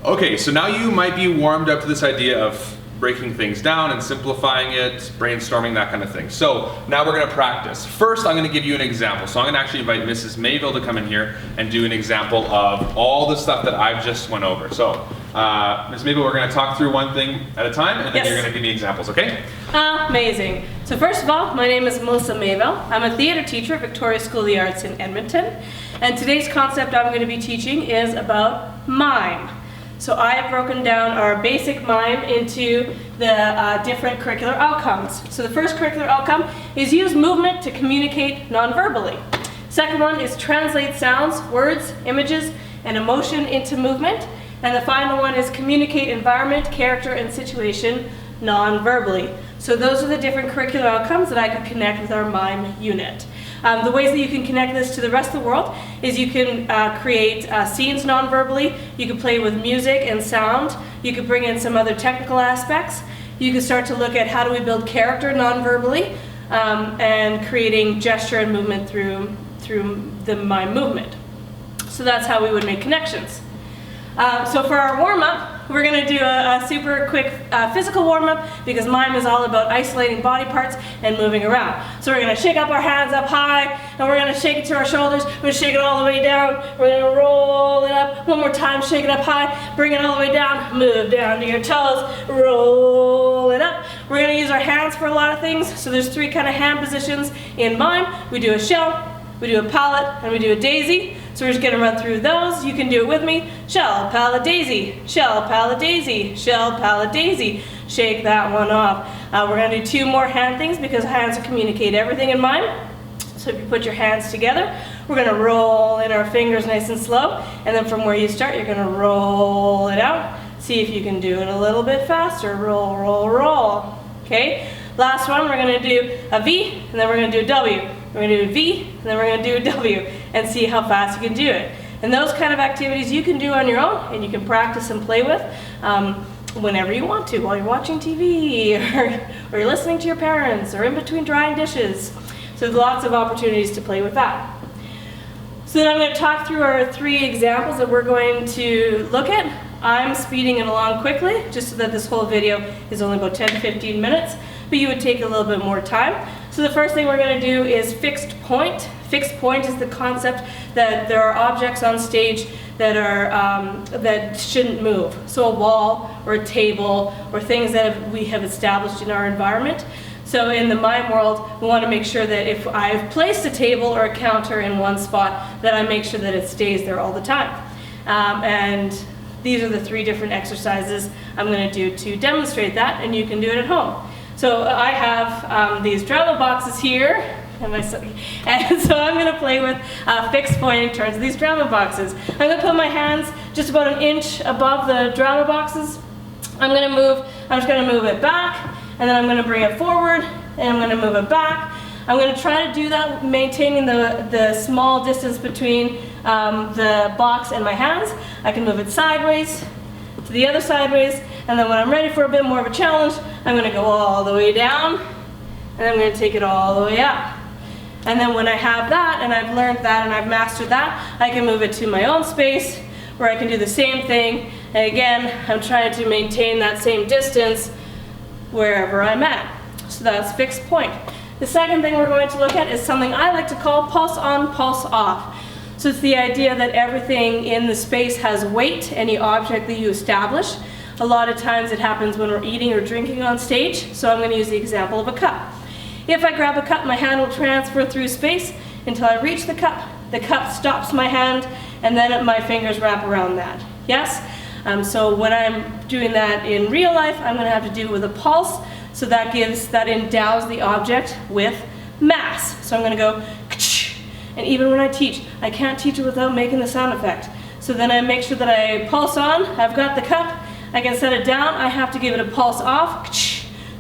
Okay, so now you might be warmed up to this idea of breaking things down and simplifying it, brainstorming, that kind of thing. So now we're gonna practice. First, I'm gonna give you an example. So I'm gonna actually invite Mrs. Mayville to come in here and do an example of all the stuff that I've just went over. So, Ms. Mayville, we're gonna talk through one thing at a time, and then you're gonna give me examples, okay? Amazing. So first of all, my name is Melissa Mayville. I'm a theater teacher at Victoria School of the Arts in Edmonton. And today's concept I'm gonna be teaching is about mime. So I have broken down our basic mime into the different curricular outcomes. So the first curricular outcome is use movement to communicate non-verbally. Second one is translate sounds, words, images, and emotion into movement. And the final one is communicate environment, character, and situation non-verbally. So those are the different curricular outcomes that I could connect with our mime unit. The ways that you can connect this to the rest of the world is you can create scenes non-verbally, you can play with music and sound, you could bring in some other technical aspects, you can start to look at how do we build character non-verbally, and creating gesture and movement through the mime movement. So that's how we would make connections. So for our warm-up, we're going to do a super quick physical warm-up because mime is all about isolating body parts and moving around. So we're going to shake up our hands up high, and we're going to shake it to our shoulders. We're going to shake it all the way down. We're going to roll it up. One more time, shake it up high, bring it all the way down, move down to your toes, roll it up. We're going to use our hands for a lot of things. So there's three kind of hand positions in mime. We do a shell, we do a palette, and we do a daisy. So we're just going to run through those. You can do it with me. Shell, palette, daisy. Shell, palette, daisy. Shell, palette, daisy. Shake that one off. We're going to do two more hand things because hands communicate everything in mime. So if you put your hands together, we're going to roll in our fingers nice and slow. And then from where you start, you're going to roll it out. See if you can do it a little bit faster. Roll, roll, roll. Okay? Last one, we're going to do a V, and then we're going to do a W. We're going to do a V, and then we're going to do a W, and see how fast you can do it. And those kind of activities you can do on your own, and you can practice and play with whenever you want to, while you're watching TV, or you're listening to your parents, or in between drying dishes. So there's lots of opportunities to play with that. So then I'm going to talk through our three examples that we're going to look at. I'm speeding it along quickly, just so that this whole video is only about 10 to 15 minutes, but you would take a little bit more time. So the first thing we're going to do is fixed point. Fixed point is the concept that there are objects on stage that are that shouldn't move. So a wall or a table or things that we have established in our environment. So in the mime world, we want to make sure that if I've placed a table or a counter in one spot, that I make sure that it stays there all the time. And these are the three different exercises I'm going to do to demonstrate that, and you can do it at home. So I have these drama boxes here, and so I'm going to play with fixed point in terms of these drama boxes. I'm going to put my hands just about an inch above the drama boxes. I'm just going to move it back, and then I'm going to bring it forward, and I'm going to move it back. I'm going to try to do that maintaining the small distance between the box and my hands. I can move it sideways, to the other sideways, and then when I'm ready for a bit more of a challenge, I'm going to go all the way down, and I'm going to take it all the way up. And then when I have that, and I've learned that, and I've mastered that, I can move it to my own space, where I can do the same thing. And again, I'm trying to maintain that same distance wherever I'm at. So that's fixed point. The second thing we're going to look at is something I like to call pulse on, pulse off. So it's the idea that everything in the space has weight, any object that you establish. A lot of times it happens when we're eating or drinking on stage, so I'm going to use the example of a cup. If I grab a cup, my hand will transfer through space until I reach the cup. The cup stops my hand, and then my fingers wrap around that. Yes? So when I'm doing that in real life, I'm going to have to do it with a pulse, so that endows the object with mass. So I'm going to go, and even when I teach, I can't teach it without making the sound effect. So then I make sure that I pulse on, I've got the cup, I can set it down, I have to give it a pulse off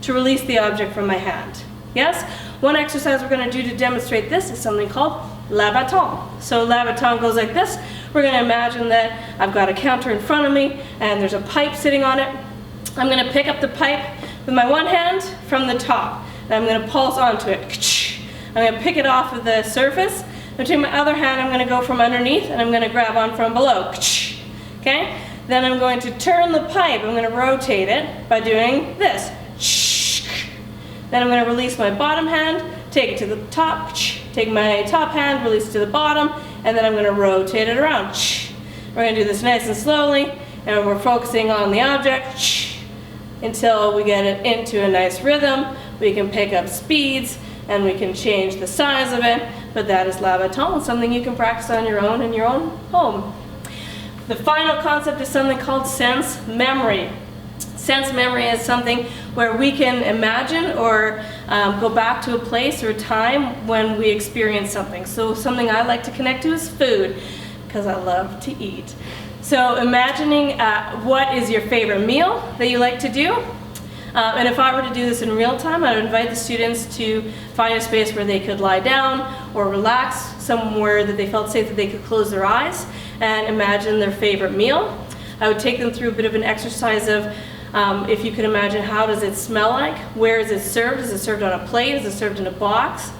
to release the object from my hand. Yes? One exercise we're going to do to demonstrate this is something called la baton. So la baton goes like this. We're going to imagine that I've got a counter in front of me and there's a pipe sitting on it. I'm going to pick up the pipe with my one hand from the top, and I'm going to pulse onto it. I'm going to pick it off of the surface. And take my other hand, I'm going to go from underneath, and I'm going to grab on from below. Okay? Then I'm going to turn the pipe. I'm going to rotate it by doing this. Then I'm going to release my bottom hand, take it to the top, take my top hand, release it to the bottom, and then I'm going to rotate it around. We're going to do this nice and slowly, and we're focusing on the object until we get it into a nice rhythm. We can pick up speeds, and we can change the size of it, but that is la baton, something you can practice on your own in your own home. The final concept is something called sense memory. Sense memory is something where we can imagine or go back to a place or a time when we experience something. So something I like to connect to is food, because I love to eat. So imagining what is your favorite meal that you like to do. And if I were to do this in real time, I would invite the students to find a space where they could lie down or relax, somewhere that they felt safe that they could close their eyes and imagine their favorite meal. I would take them through a bit of an exercise of if you could imagine, how does it smell like? Where is it served? Is it served on a plate? Is it served in a box?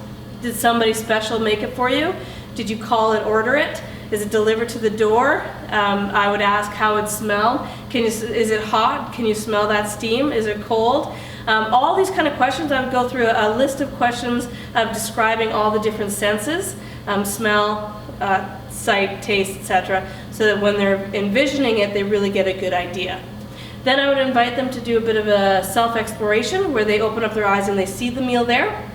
Did somebody special make it for you? Did you call and order it? Is it delivered to the door? I would ask how it smelled. Is it hot? Can you smell that steam? Is it cold? All these kind of questions, I would go through a list of questions describing all the different senses, smell, sight, taste, etc., so that when they're envisioning it, they really get a good idea. Then I would invite them to do a bit of a self-exploration where they open up their eyes and they see the meal there.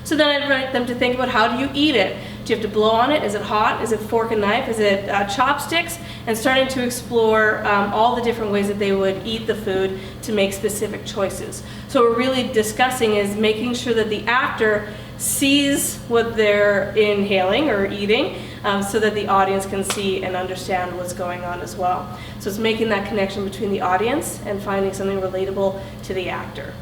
So then I'd invite them to think about, how do you eat it? Do you have to blow on it? Is it hot? Is it fork and knife? Is it chopsticks? And starting to explore all the different ways that they would eat the food to make specific choices. So what we're really discussing is making sure that the actor sees what they're inhaling or eating, so that the audience can see and understand what's going on as well. So it's making that connection between the audience and finding something relatable to the actor.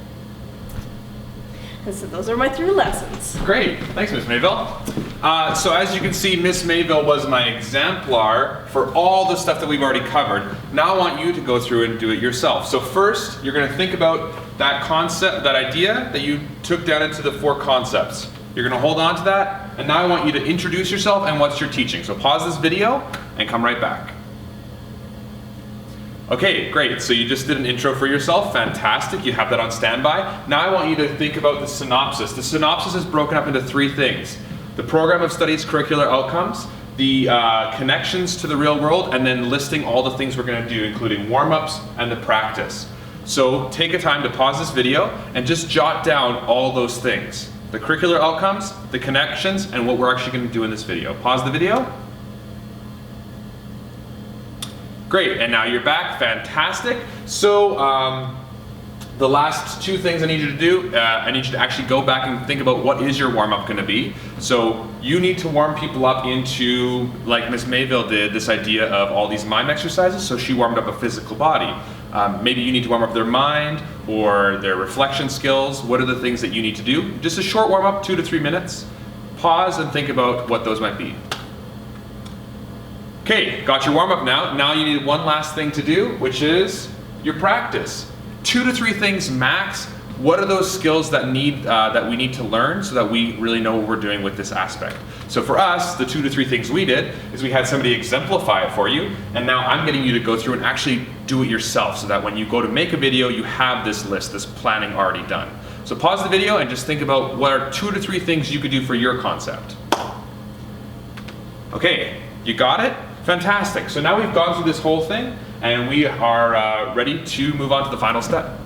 And so those are my 3 lessons. Great, thanks Miss Mayville. So as you can see, Miss Mayville was my exemplar for all the stuff that we've already covered. Now I want you to go through and do it yourself. So first, you're going to think about that concept, that idea that you took down into the 4 concepts. You're going to hold on to that, and now I want you to introduce yourself and what you're teaching. So pause this video and come right back. Okay, great. So you just did an intro for yourself. Fantastic. You have that on standby. Now I want you to think about the synopsis. The synopsis is broken up into 3 things: the program of studies, curricular outcomes, the connections to the real world, and then listing all the things we're going to do, including warm-ups and the practice. So take a time to pause this video and just jot down all those things: the curricular outcomes, the connections, and what we're actually going to do in this video. Pause the video. Great, and now you're back. Fantastic. So the last 2 things I need you to do, I need you to actually go back and think about what is your warm-up going to be. So you need to warm people up into, like Miss Mayville did, this idea of all these mime exercises. So she warmed up a physical body. Maybe you need to warm up their mind or their reflection skills. What are the things that you need to do? Just a short warm-up, 2 to 3 minutes. Pause and think about what those might be. Okay, got your warm-up now. Now you need one last thing to do, which is your practice. 2 to 3 things max. What are those skills that we need to learn so that we really know what we're doing with this aspect? So for us, the 2 to 3 things we did is we had somebody exemplify it for you, and now I'm getting you to go through and actually do it yourself, so that when you go to make a video, you have this list, this planning already done. So pause the video and just think about what are 2 to 3 things you could do for your concept. Okay, you got it? Fantastic. So now we've gone through this whole thing, and we are ready to move on to the final step.